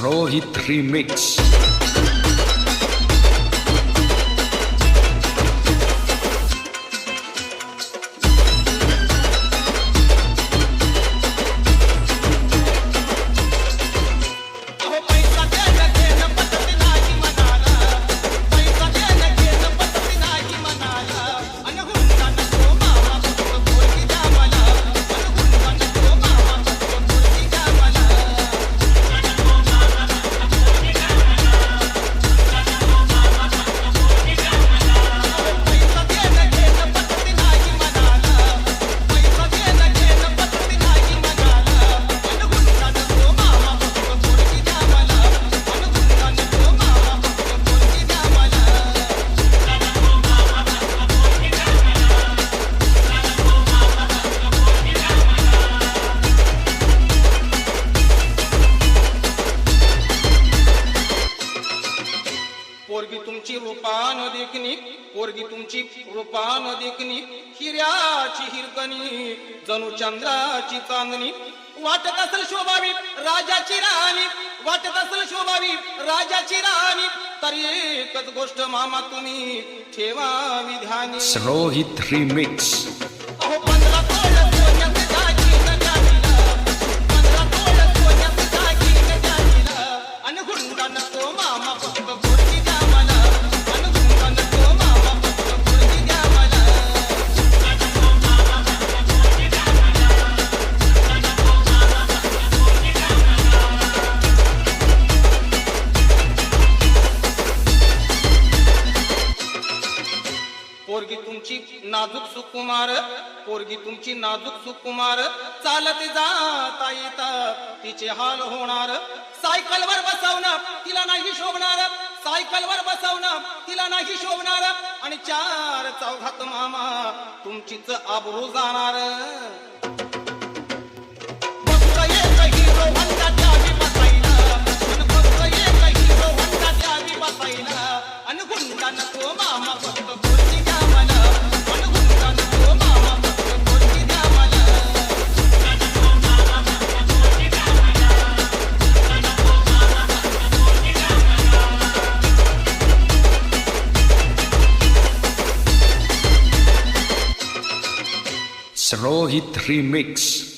Rohit Remix. पोरगी तुमची रूपान देखणी, पोरगी तुमची रूपान देखणी, हिऱ्याची हिरकणी जणू चंद्राची चांदणी, वाटत असेल शोभावी राजाची राणी, वाटत असेल शोभावी राजाची राणी, तर एकच गोष्ट मामा तुम्ही ठेवावी ध्यानी. Rohit Remix. अहो 15 तोळ सोन्याचे दागिने द्यावीला, 15 तोळ सोन्याचे दागिने द्यावीला, आणि हुंडा नको मामा फक्त पोरगी द्या मला, आणि हुंडा नको मामा फक्त पोरगी द्या मला. पोरगी तुमची नाजूक सुकुमार, पोरगी तुमची नाजूक सुकुमार, चालत जाता येता तिचे हाल होणार, सायकलवर बसवणं तिला नाही शोभणार, सायकलवर बसवणं तिला नाही शोभणार, आणि 4 चौघात मामा तुमचीच आबरू जाणार. फक्त एक हिरो होंडा द्यावी बसायला, आणि फक्त एक हिरो होंडा द्यावी बसायला, आणि हुंडा नको मामा फक्त पोरगी द्या मला, आणि हुंडा नको मामा फक्त पोरगी द्या मला. Rohit Remix.